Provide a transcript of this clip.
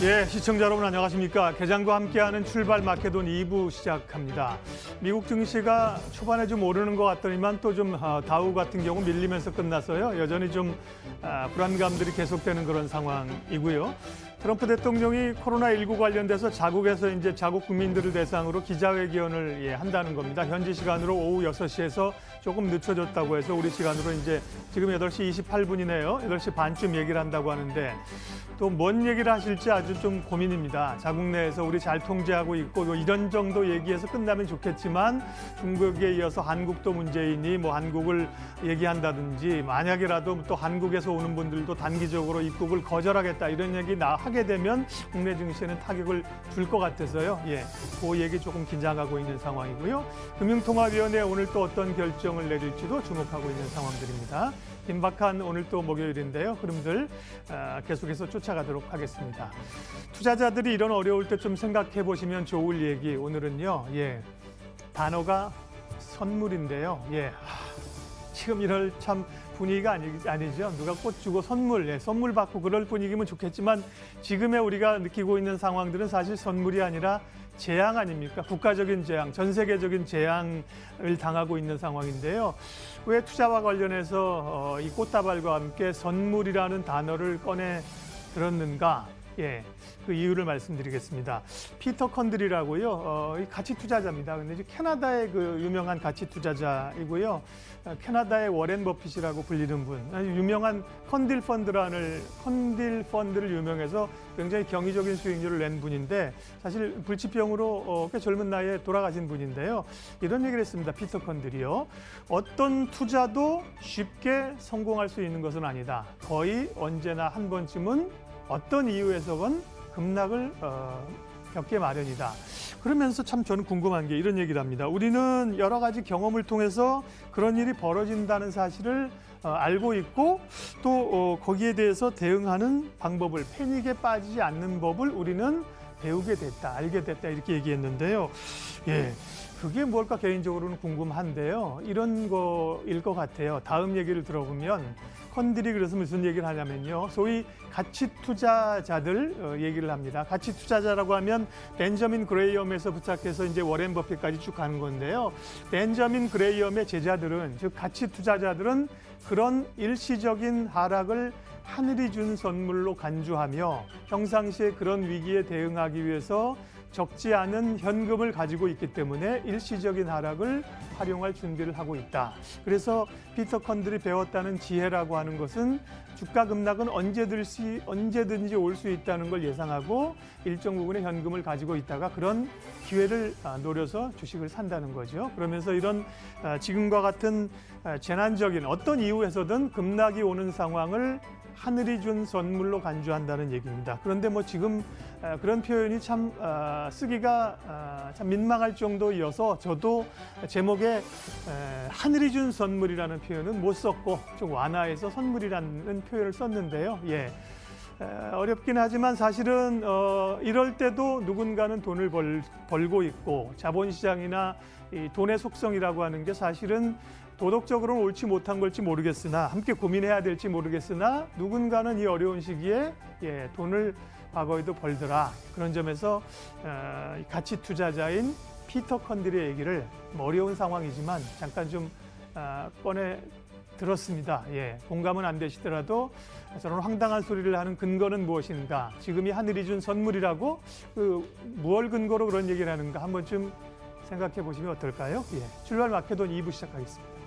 예, 시청자 여러분 안녕하십니까. 개장과 함께하는 출발 마케돈 2부 시작합니다. 미국 증시가 초반에 좀 오르는 것 같더니만 또 좀 다우 같은 경우 밀리면서 끝났어요. 여전히 좀 불안감들이 계속되는 그런 상황이고요. 트럼프 대통령이 코로나19 관련돼서 자국에서 이제 자국 국민들을 대상으로 기자회견을 한다는 겁니다. 현지 시간으로 오후 6시에서 조금 늦춰졌다고 해서 우리 시간으로 이제 지금 8시 28분이네요. 8시 반쯤 얘기를 한다고 하는데 또 뭔 얘기를 하실지 아주 좀 고민입니다. 자국 내에서 우리 잘 통제하고 있고 뭐 이런 정도 얘기해서 끝나면 좋겠지만 중국에 이어서 한국도 문제이니 뭐 한국을 얘기한다든지 만약이라도 또 한국에서 오는 분들도 단기적으로 입국을 거절하겠다 이런 얘기 하게 되면 국내 증시에는 타격을 줄 것 같아서요. 예, 그 얘기 조금 긴장하고 있는 상황이고요. 금융통화위원회 오늘 또 어떤 결정을 내릴지도 주목하고 있는 상황들입니다. 긴박한 오늘 또 목요일인데요. 흐름들 계속해서 쫓아가도록 하겠습니다. 투자자들이 이런 어려울 때 좀 생각해 보시면 좋을 얘기 오늘은요. 예, 단어가 선물인데요. 예, 지금 이럴 참 분위기가 아니죠. 누가 꽃 주고 선물, 선물 받고 그럴 분위기면 좋겠지만 지금의 우리가 느끼고 있는 상황들은 사실 선물이 아니라 재앙 아닙니까? 국가적인 재앙, 전 세계적인 재앙을 당하고 있는 상황인데요. 왜 투자와 관련해서 이 꽃다발과 함께 선물이라는 단어를 꺼내 들었는가? 예, 그 이유를 말씀드리겠습니다. 피터 컨들이라고요. 가치 투자자입니다. 근데 이제 캐나다의 그 유명한 가치 투자자이고요. 캐나다의 워렌 버핏이라고 불리는 분. 아주 유명한 컨딜 펀드를 유명해서 굉장히 경이적인 수익률을 낸 분인데 사실 불치병으로 꽤 젊은 나이에 돌아가신 분인데요. 이런 얘기를 했습니다. 피터 컨들이요. 어떤 투자도 쉽게 성공할 수 있는 것은 아니다. 거의 언제나 한 번쯤은 어떤 이유에서건 급락을 겪게 마련이다. 그러면서 참 저는 궁금한 게 이런 얘기를 합니다. 우리는 여러 가지 경험을 통해서 그런 일이 벌어진다는 사실을 알고 있고 또 거기에 대해서 대응하는 방법을 패닉에 빠지지 않는 법을 우리는 배우게 됐다, 알게 됐다 이렇게 얘기했는데요. 예. 그게 뭘까 개인적으로는 궁금한데요. 이런 거일 것 같아요. 다음 얘기를 들어보면 컨들이 그래서 무슨 얘기를 하냐면요. 소위 가치 투자자들 얘기를 합니다. 가치 투자자라고 하면 벤저민 그레이엄에서 부탁해서 이제 워렌 버핏까지 쭉 가는 건데요. 벤저민 그레이엄의 제자들은 즉 가치 투자자들은 그런 일시적인 하락을 하늘이 준 선물로 간주하며 평상시에 그런 위기에 대응하기 위해서 적지 않은 현금을 가지고 있기 때문에 일시적인 하락을 활용할 준비를 하고 있다. 그래서 피터 컨들이 배웠다는 지혜라고 하는 것은 주가 급락은 언제든지 올 수 있다는 걸 예상하고 일정 부분의 현금을 가지고 있다가 그런 기회를 노려서 주식을 산다는 거죠. 그러면서 이런 지금과 같은 재난적인 어떤 이유에서든 급락이 오는 상황을 하늘이 준 선물로 간주한다는 얘기입니다. 그런데 뭐 지금 그런 표현이 참 쓰기가 참 민망할 정도여서 저도 제목에 하늘이 준 선물이라는 표현은 못 썼고 좀 완화해서 선물이라는 표현을 썼는데요. 예. 어렵긴 하지만 사실은 이럴 때도 누군가는 돈을 벌고 있고 자본시장이나 이 돈의 속성이라고 하는 게 사실은 도덕적으로는 옳지 못한 걸지 모르겠으나 함께 고민해야 될지 모르겠으나 누군가는 이 어려운 시기에 돈을 과거에도 벌더라. 그런 점에서 가치 투자자인 피터 컨들의 얘기를 어려운 상황이지만 잠깐 좀 꺼내 들었습니다. 예, 공감은 안 되시더라도 저는 황당한 소리를 하는 근거는 무엇인가? 지금이 하늘이 준 선물이라고 무얼 근거로 그런 얘기를 하는가? 한번쯤 생각해 보시면 어떨까요? 예, 출발 마케돈 2부 시작하겠습니다.